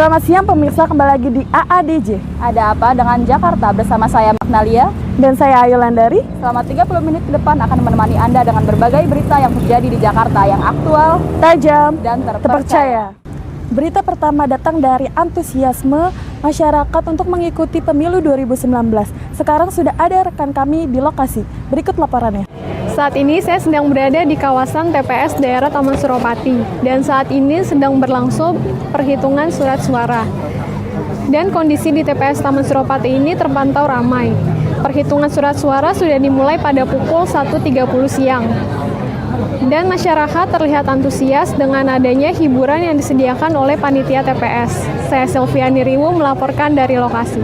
Selamat siang pemirsa, kembali lagi di AADJ. Ada apa dengan Jakarta bersama saya Magnalia Dan saya Ayu Landari. Selama 30 menit ke depan akan menemani Anda dengan berbagai berita yang terjadi di Jakarta yang aktual, Tajam, dan terpercaya. Berita pertama datang dari antusiasme masyarakat untuk mengikuti pemilu 2019. Sekarang sudah ada rekan kami di lokasi. Berikut laporannya. Saat ini saya sedang berada di kawasan TPS daerah Taman Suropati dan saat ini sedang berlangsung perhitungan surat suara. Dan kondisi di TPS Taman Suropati ini terpantau ramai. Perhitungan surat suara sudah dimulai pada pukul 1.30 siang. Dan masyarakat terlihat antusias dengan adanya hiburan yang disediakan oleh panitia TPS. Saya Silviani Riwu melaporkan dari lokasi.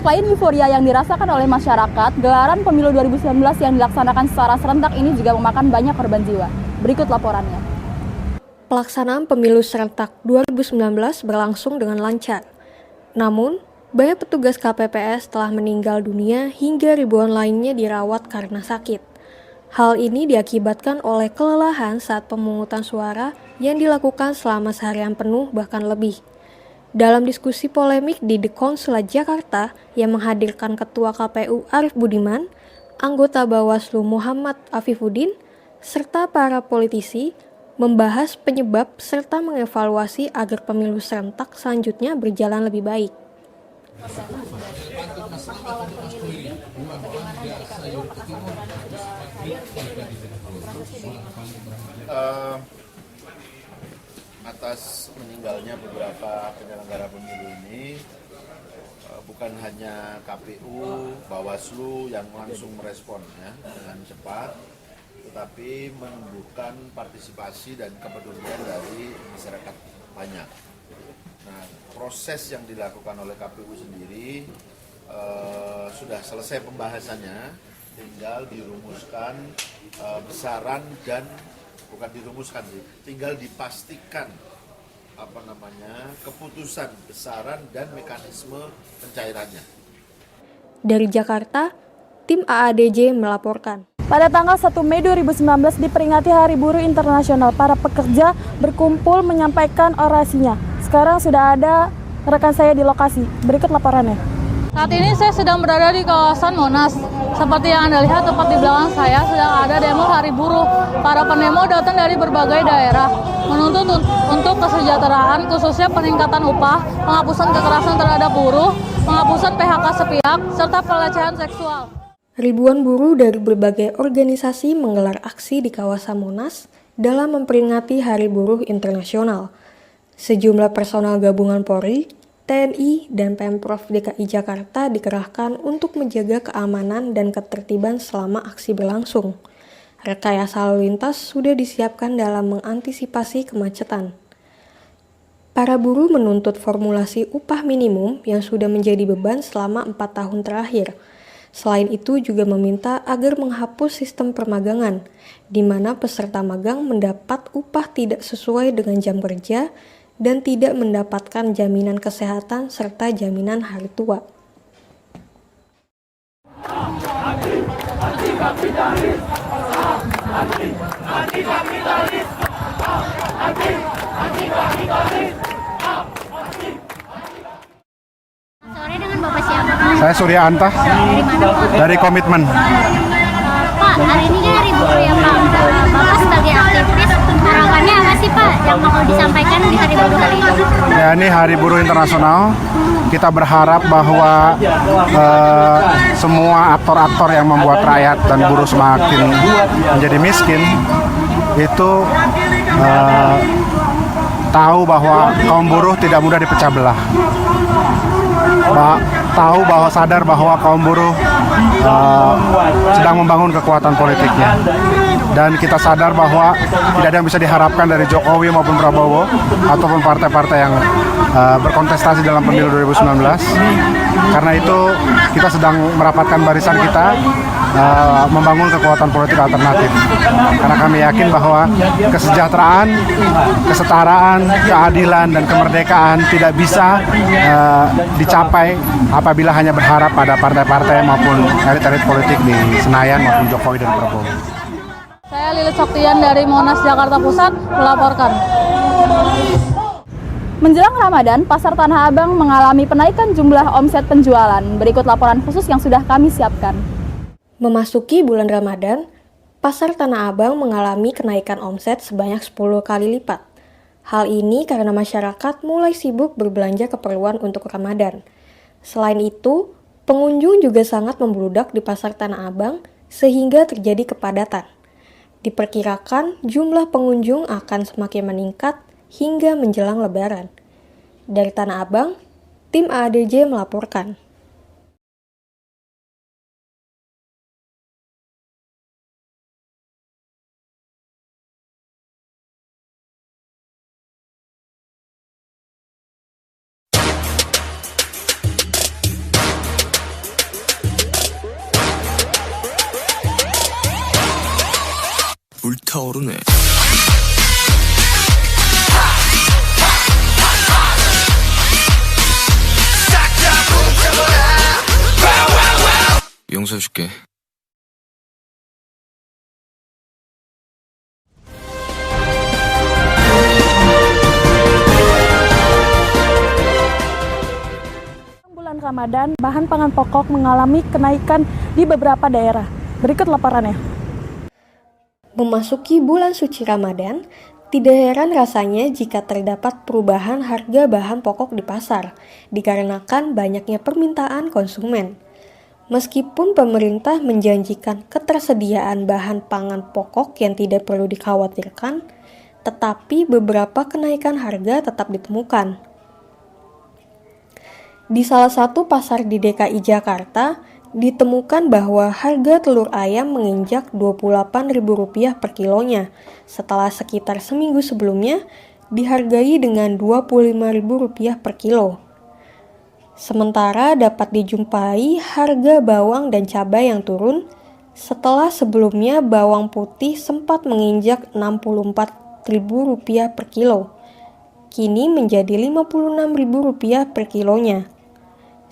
Selain euforia yang dirasakan oleh masyarakat, gelaran pemilu 2019 yang dilaksanakan secara serentak ini juga memakan banyak korban jiwa. Berikut laporannya. Pelaksanaan pemilu serentak 2019 berlangsung dengan lancar. Namun, banyak petugas KPPS telah meninggal dunia hingga ribuan lainnya dirawat karena sakit. Hal ini diakibatkan oleh kelelahan saat pemungutan suara yang dilakukan selama seharian penuh bahkan lebih. Dalam diskusi polemik di The Consulate Jakarta yang menghadirkan Ketua KPU Arief Budiman, anggota Bawaslu Muhammad Afifuddin, serta para politisi membahas penyebab serta mengevaluasi agar pemilu serentak selanjutnya berjalan lebih baik. Atas meninggalnya beberapa penyelenggara pemilu ini, bukan hanya KPU, Bawaslu yang langsung merespon dengan cepat, tetapi menumbuhkan partisipasi dan kepedulian dari masyarakat banyak. Nah, proses yang dilakukan oleh KPU sendiri sudah selesai pembahasannya, tinggal dirumuskan besaran dan bukan dirumuskan sih, tinggal dipastikan keputusan besaran dan mekanisme pencairannya. Dari Jakarta, tim AADJ melaporkan. Pada tanggal 1 Mei 2019 diperingati Hari Buruh Internasional, para pekerja berkumpul menyampaikan orasinya. Sekarang sudah ada rekan saya di lokasi. Berikut laporannya. Saat ini saya sedang berada di kawasan Monas. Seperti yang Anda lihat, tepat di belakang saya sedang ada demo Hari Buruh. Para pendemo datang dari berbagai daerah, menuntut untuk kesejahteraan, khususnya peningkatan upah, penghapusan kekerasan terhadap buruh, penghapusan PHK sepihak, serta pelecehan seksual. Ribuan buruh dari berbagai organisasi menggelar aksi di kawasan Monas dalam memperingati Hari Buruh Internasional. Sejumlah personal gabungan Polri, TNI, dan Pemprov DKI Jakarta dikerahkan untuk menjaga keamanan dan ketertiban selama aksi berlangsung. Rekayasa lalu lintas sudah disiapkan dalam mengantisipasi kemacetan. Para buruh menuntut formulasi upah minimum yang sudah menjadi beban selama 4 tahun terakhir. Selain itu juga meminta agar menghapus sistem permagangan, di mana peserta magang mendapat upah tidak sesuai dengan jam kerja dan tidak mendapatkan jaminan kesehatan serta jaminan hari tua. Sore dengan Bapak siapa, Pak? Saya Surya Anta, Dari mana, Pak? dari Komitmen. Pak, hari ini kan Hari Buruh ya, Pak. Bapak sebagai aktivis, harapannya apa sih, Pak, yang mau disampaikan di Hari Buruh kali ini? Ya, ini Hari Buruh Internasional. Kita berharap bahwa semua aktor-aktor yang membuat rakyat dan buruh semakin menjadi miskin itu tahu bahwa kaum buruh tidak mudah dipecah belah. Tahu bahwa sadar bahwa kaum buruh sedang membangun kekuatan politiknya. Dan kita sadar bahwa tidak ada yang bisa diharapkan dari Jokowi maupun Prabowo ataupun partai-partai yang berkontestasi dalam pemilu 2019. Karena itu kita sedang merapatkan barisan kita membangun kekuatan politik alternatif. Karena kami yakin bahwa kesejahteraan, kesetaraan, keadilan, dan kemerdekaan tidak bisa dicapai apabila hanya berharap pada partai-partai maupun elit-elit politik di Senayan maupun Jokowi dan Prabowo. Saya Lilis Soktian dari Monas, Jakarta Pusat, melaporkan. Menjelang Ramadan, Pasar Tanah Abang mengalami penaikan jumlah omset penjualan. Berikut laporan khusus yang sudah kami siapkan. Memasuki bulan Ramadan, Pasar Tanah Abang mengalami kenaikan omset sebanyak 10 kali lipat. Hal ini karena masyarakat mulai sibuk berbelanja keperluan untuk Ramadan. Selain itu, pengunjung juga sangat membludak di Pasar Tanah Abang sehingga terjadi kepadatan. Diperkirakan jumlah pengunjung akan semakin meningkat hingga menjelang Lebaran. Dari Tanah Abang, tim AADJ melaporkan. 불타오르네. 용서해줄게. Bulan Ramadan, bahan pangan pokok mengalami kenaikan di beberapa daerah. Berikut laporannya. Memasuki bulan suci Ramadan, tidak heran rasanya jika terdapat perubahan harga bahan pokok di pasar, dikarenakan banyaknya permintaan konsumen. Meskipun pemerintah menjanjikan ketersediaan bahan pangan pokok yang tidak perlu dikhawatirkan, tetapi beberapa kenaikan harga tetap ditemukan. Di salah satu pasar di DKI Jakarta, ditemukan bahwa harga telur ayam menginjak Rp28.000 per kilonya, setelah sekitar seminggu sebelumnya dihargai dengan Rp25.000 per kilo. Sementara dapat dijumpai harga bawang dan cabai yang turun, setelah sebelumnya bawang putih sempat menginjak Rp64.000 per kilo, kini menjadi Rp56.000 per kilonya.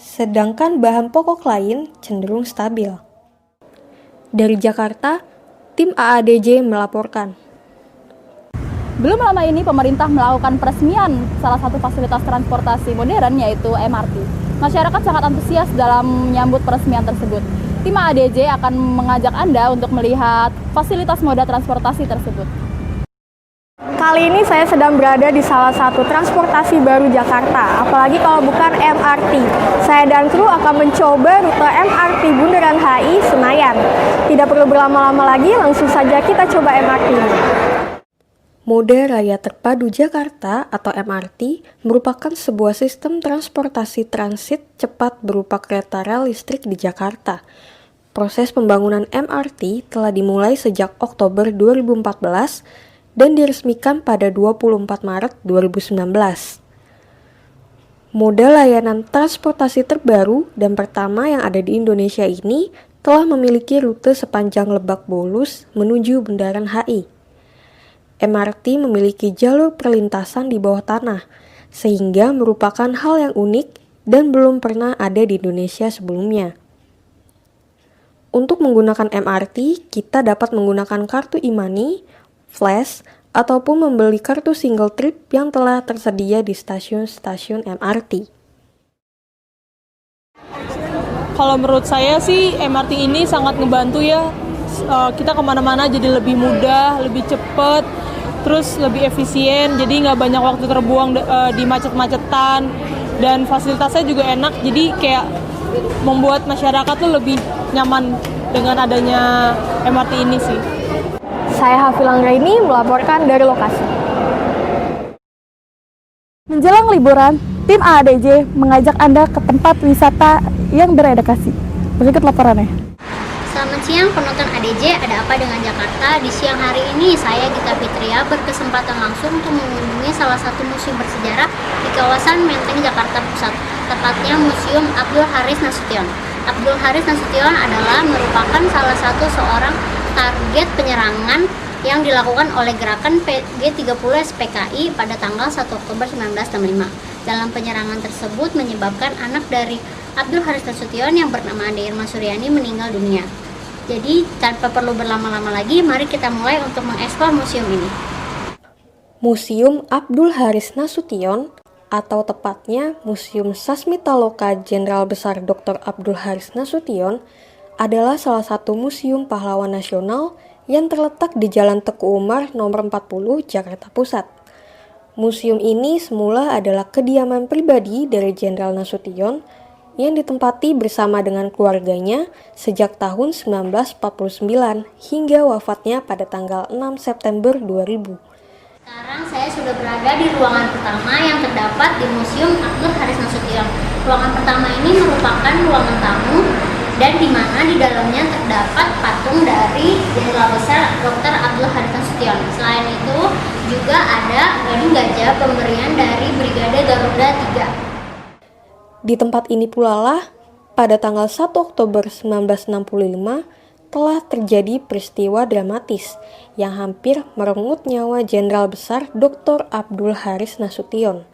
Sedangkan bahan pokok lain cenderung stabil. Dari Jakarta, tim AADJ melaporkan. Belum lama ini pemerintah melakukan peresmian salah satu fasilitas transportasi modern yaitu MRT. Masyarakat sangat antusias dalam menyambut peresmian tersebut. Tim AADJ akan mengajak Anda untuk melihat fasilitas moda transportasi tersebut. Kali ini saya sedang berada di salah satu transportasi baru Jakarta, apalagi kalau bukan MRT. Saya dan kru akan mencoba rute MRT Bundaran HI Senayan. Tidak perlu berlama-lama lagi, langsung saja kita coba MRT ini. Moda Raya Terpadu Jakarta atau MRT merupakan sebuah sistem transportasi transit cepat berupa kereta rel listrik di Jakarta. Proses pembangunan MRT telah dimulai sejak Oktober 2014 dan diresmikan pada 24 Maret 2019. Moda layanan transportasi terbaru dan pertama yang ada di Indonesia ini telah memiliki rute sepanjang Lebak Bulus menuju Bundaran HI. MRT memiliki jalur perlintasan di bawah tanah, sehingga merupakan hal yang unik dan belum pernah ada di Indonesia sebelumnya. Untuk menggunakan MRT, kita dapat menggunakan kartu e-money, flash, ataupun membeli kartu single trip yang telah tersedia di stasiun-stasiun MRT. Kalau menurut saya sih MRT ini sangat ngebantu ya. Kita kemana-mana jadi lebih mudah, lebih cepat, terus lebih efisien, jadi nggak banyak waktu terbuang di macet-macetan, dan fasilitasnya juga enak, jadi kayak membuat masyarakat tuh lebih nyaman dengan adanya MRT ini sih. Saya Hafil Anggraini melaporkan dari lokasi. Menjelang liburan, tim AADJ mengajak Anda ke tempat wisata yang beredukasi. Berikut laporannya. Selamat siang penonton ADJ, ada apa dengan Jakarta? Di siang hari ini saya Gita Fitria berkesempatan langsung untuk mengunjungi salah satu museum bersejarah di kawasan Menteng, Jakarta Pusat, tepatnya Museum Abdul Haris Nasution. Abdul Haris Nasution adalah merupakan salah satu seorang target penyerangan yang dilakukan oleh gerakan G30 SPKI pada tanggal 1 Oktober 1965. Dalam penyerangan tersebut menyebabkan anak dari Abdul Haris Nasution yang bernama Ade Irma Suryani meninggal dunia. Jadi tanpa perlu berlama-lama lagi, mari kita mulai untuk mengeksplor museum ini. Museum Abdul Haris Nasution atau tepatnya Museum Sasmitaloka Jenderal Besar Dr. Abdul Haris Nasution, adalah salah satu museum pahlawan nasional yang terletak di Jalan Teguh Umar nomor 40, Jakarta Pusat. Museum ini semula adalah kediaman pribadi dari Jenderal Nasution yang ditempati bersama dengan keluarganya sejak tahun 1949 hingga wafatnya pada tanggal 6 September 2000. Sekarang saya sudah berada di ruangan pertama yang terdapat di Museum Abdul Haris Nasution. Ruangan pertama ini merupakan ruangan tamu dan di mana di dalamnya terdapat patung dari Jenderal Besar Dr. Abdul Haris Nasution. Selain itu juga ada gading gajah pemberian dari Brigade Garuda 3. Di tempat ini pula lah, pada tanggal 1 Oktober 1965, telah terjadi peristiwa dramatis yang hampir merenggut nyawa Jenderal Besar Dr. Abdul Haris Nasution.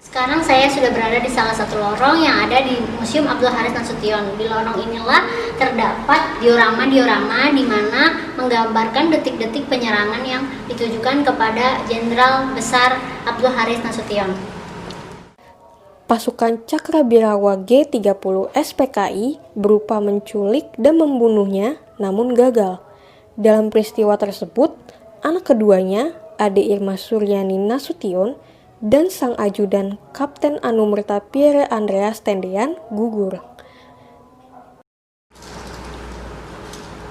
Sekarang saya sudah berada di salah satu lorong yang ada di Museum Abdul Haris Nasution. Di lorong inilah terdapat diorama-diorama di mana menggambarkan detik-detik penyerangan yang ditujukan kepada Jenderal Besar Abdul Haris Nasution. Pasukan Cakrabirawa G30 SPKI berupa menculik dan membunuhnya namun gagal. Dalam peristiwa tersebut, anak keduanya, Ade Irma Suryani Nasution, dan sang ajudan Kapten Anumerta Pierre Andreas Tendean gugur.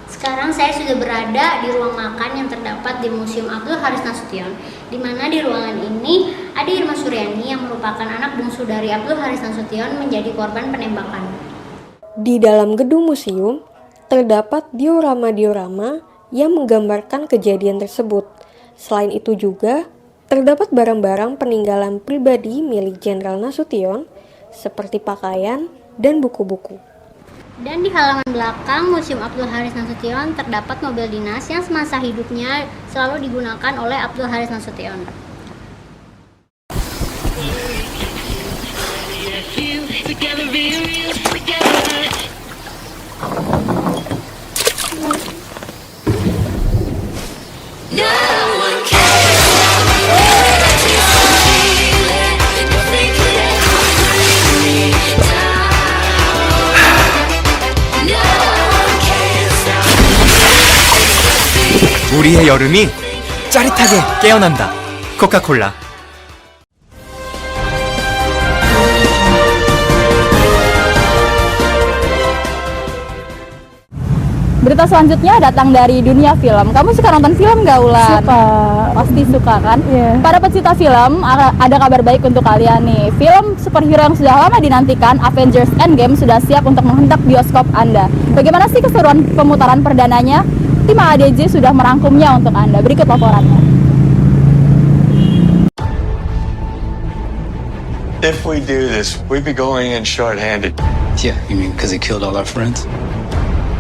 Sekarang saya sudah berada di ruang makan yang terdapat di Museum Abdul Haris Nasution, di mana di ruangan ini Ade Irma Suryani yang merupakan anak bungsu dari Abdul Haris Nasution menjadi korban penembakan. Di dalam gedung museum, terdapat diorama-diorama yang menggambarkan kejadian tersebut. Selain itu juga, terdapat barang-barang peninggalan pribadi milik Jenderal Nasution, seperti pakaian dan buku-buku. Dan di halaman belakang Museum Abdul Haris Nasution terdapat mobil dinas yang semasa hidupnya selalu digunakan oleh Abdul Haris Nasution. 우리의 여름이 짜릿하게 깨어난다. 코카콜라. Berita selanjutnya datang dari dunia film. Kamu suka nonton film gak, Ulan? Suka. Pasti suka kan? Iya. Para pecinta film, ada kabar baik untuk kalian nih. Film superhero yang sudah lama dinantikan, Avengers Endgame, sudah siap untuk menghentak bioskop Anda. Bagaimana sih keseruan pemutaran perdananya? Tim ADJ sudah merangkumnya untuk Anda. Berikut laporannya. If we do this, we'd be going in short-handed. Yeah, you mean because he killed all our friends?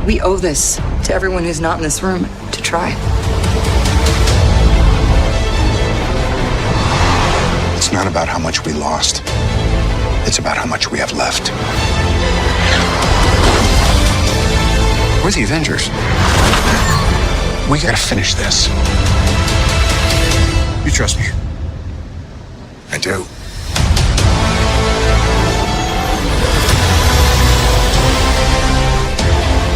We owe this to everyone who's not in this room to try. It's not about how much we lost. It's about how much we have left. We're the Avengers. We gotta finish this. You trust me? I do.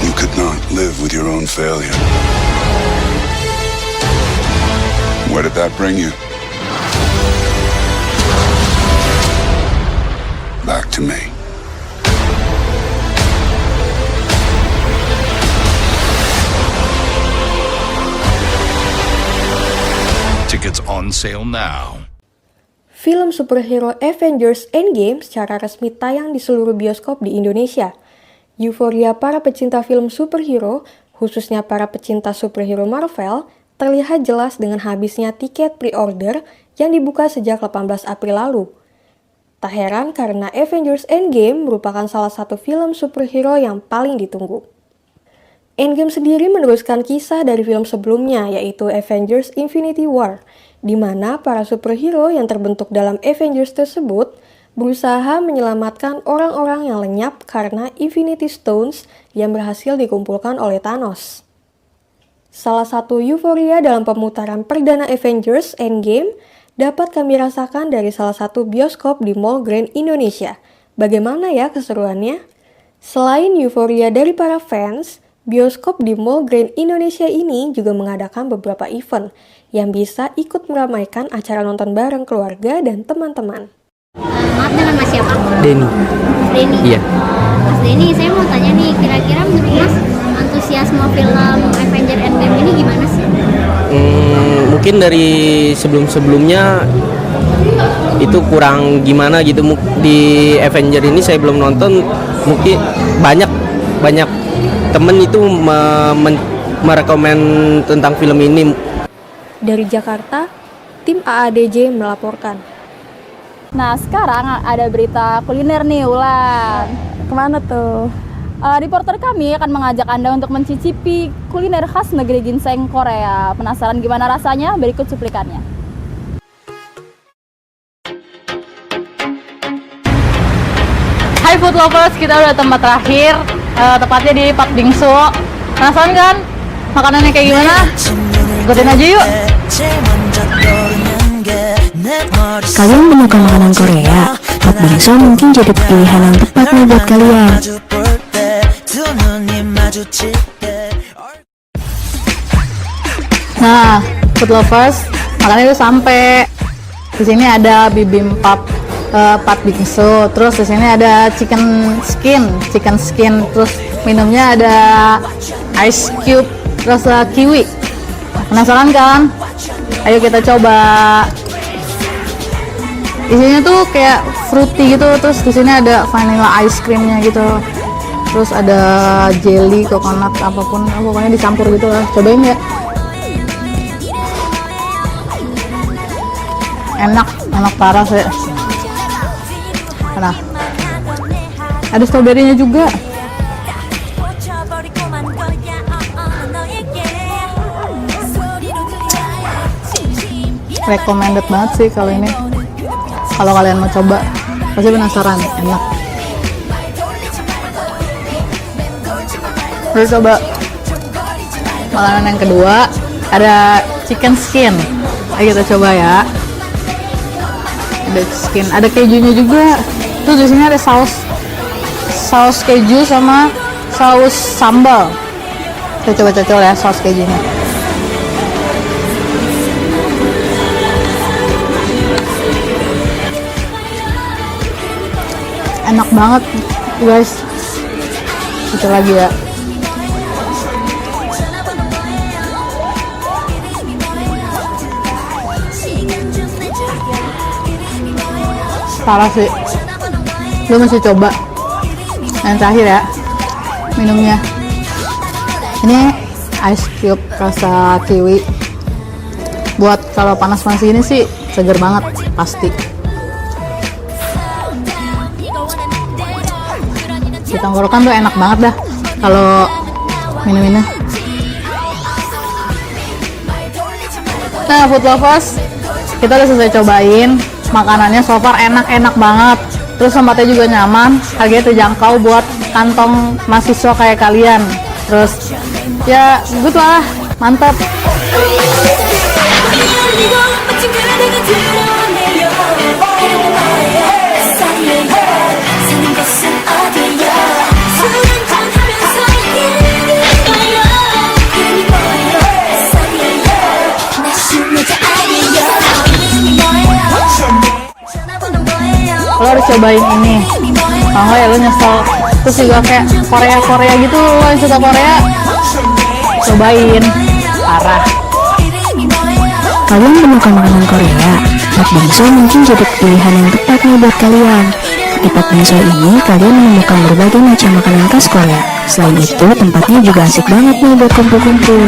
You could not live with your own failure. Where did that bring you? Back to me. Tickets on sale now. Film superhero Avengers Endgame secara resmi tayang di seluruh bioskop di Indonesia. Euforia para pecinta film superhero, khususnya para pecinta superhero Marvel, terlihat jelas dengan habisnya tiket pre-order yang dibuka sejak 18 April lalu. Tak heran karena Avengers Endgame merupakan salah satu film superhero yang paling ditunggu. Endgame sendiri meneruskan kisah dari film sebelumnya, yaitu Avengers Infinity War, di mana para superhero yang terbentuk dalam Avengers tersebut berusaha menyelamatkan orang-orang yang lenyap karena Infinity Stones yang berhasil dikumpulkan oleh Thanos. Salah satu euforia dalam pemutaran perdana Avengers Endgame dapat kami rasakan dari salah satu bioskop di Mall Grand Indonesia. Bagaimana ya keseruannya? Selain euforia dari para fans, bioskop di Mall Grand Indonesia ini juga mengadakan beberapa event yang bisa ikut meramaikan acara nonton bareng keluarga dan teman-teman. Maaf, dengan Mas siapa? Denny. Denny? Iya. Mas Denny, saya mau tanya nih, kira-kira menurut Mas antusiasme film Avenger Endgame ini gimana sih? Mungkin dari sebelum-sebelumnya itu kurang gimana gitu. Di Avenger ini saya belum nonton, mungkin banyak temen itu merekomen tentang film ini. Dari Jakarta, tim AADJ melaporkan. Nah, sekarang ada berita kuliner nih, Ulan. Kemana tuh? Reporter kami akan mengajak Anda untuk mencicipi kuliner khas negeri ginseng Korea. Penasaran gimana rasanya? Berikut cuplikannya. Hai food lovers, kita udah tempat terakhir, tepatnya di Pat Bingsu. Penasaran kan makanannya kayak gimana? Ikutin aja yuk. Kalian menyuka makanan Korea? Pat Bingsu mungkin jadi pilihan yang tepat nih buat kalian. Nah, food lovers, makannya udah sampai. Di sini ada bibimbap Pat Bingsu, terus di sini ada chicken skin, terus minumnya ada ice cube rasa kiwi. Penasaran kan? Ayo kita coba. Isinya tuh kayak fruity gitu, terus di sini ada vanilla ice creamnya gitu, terus ada jelly, coconut, apapun, pokoknya dicampur gitu lah. Cobain ya. Enak parah sih. Nah, ada stroberinya juga. Recommended banget sih kalau ini. Kalau kalian mau coba, pasti penasaran, enak. Terus coba makanan yang kedua, ada chicken skin. Ayo kita coba ya. Ada skin, ada kejunya juga. Terus di sini ada saus keju sama saus sambal. Kita coba cocol ya saus kejunya. Enak banget guys. Kita lagi ya. Parah sih. Lu mesti coba. Yang terakhir ya, minumnya. Ini ice cube rasa kiwi. Buat kalau panas-panas ini sih seger banget pasti. Di tenggorokan tuh enak banget dah kalau minum ini. Nah, food lovers, kita udah selesai cobain. Makanannya so far enak banget. Terus tempatnya juga nyaman, harganya terjangkau buat kantong mahasiswa kayak kalian. Terus ya good lah, mantap. Lo harus cobain ini, kalau nggak ya lo nyesel. Terus juga kayak Korea gitu, lo yang suka Korea, cobain, parah. Kalian menyuka makanan Korea? Pat Bingsu mungkin jadi pilihan yang tepat nih buat kalian. Di Pat Bingsu ini kalian menemukan berbagai macam makanan khas Korea. Selain itu tempatnya juga asik banget nih buat kumpul-kumpul.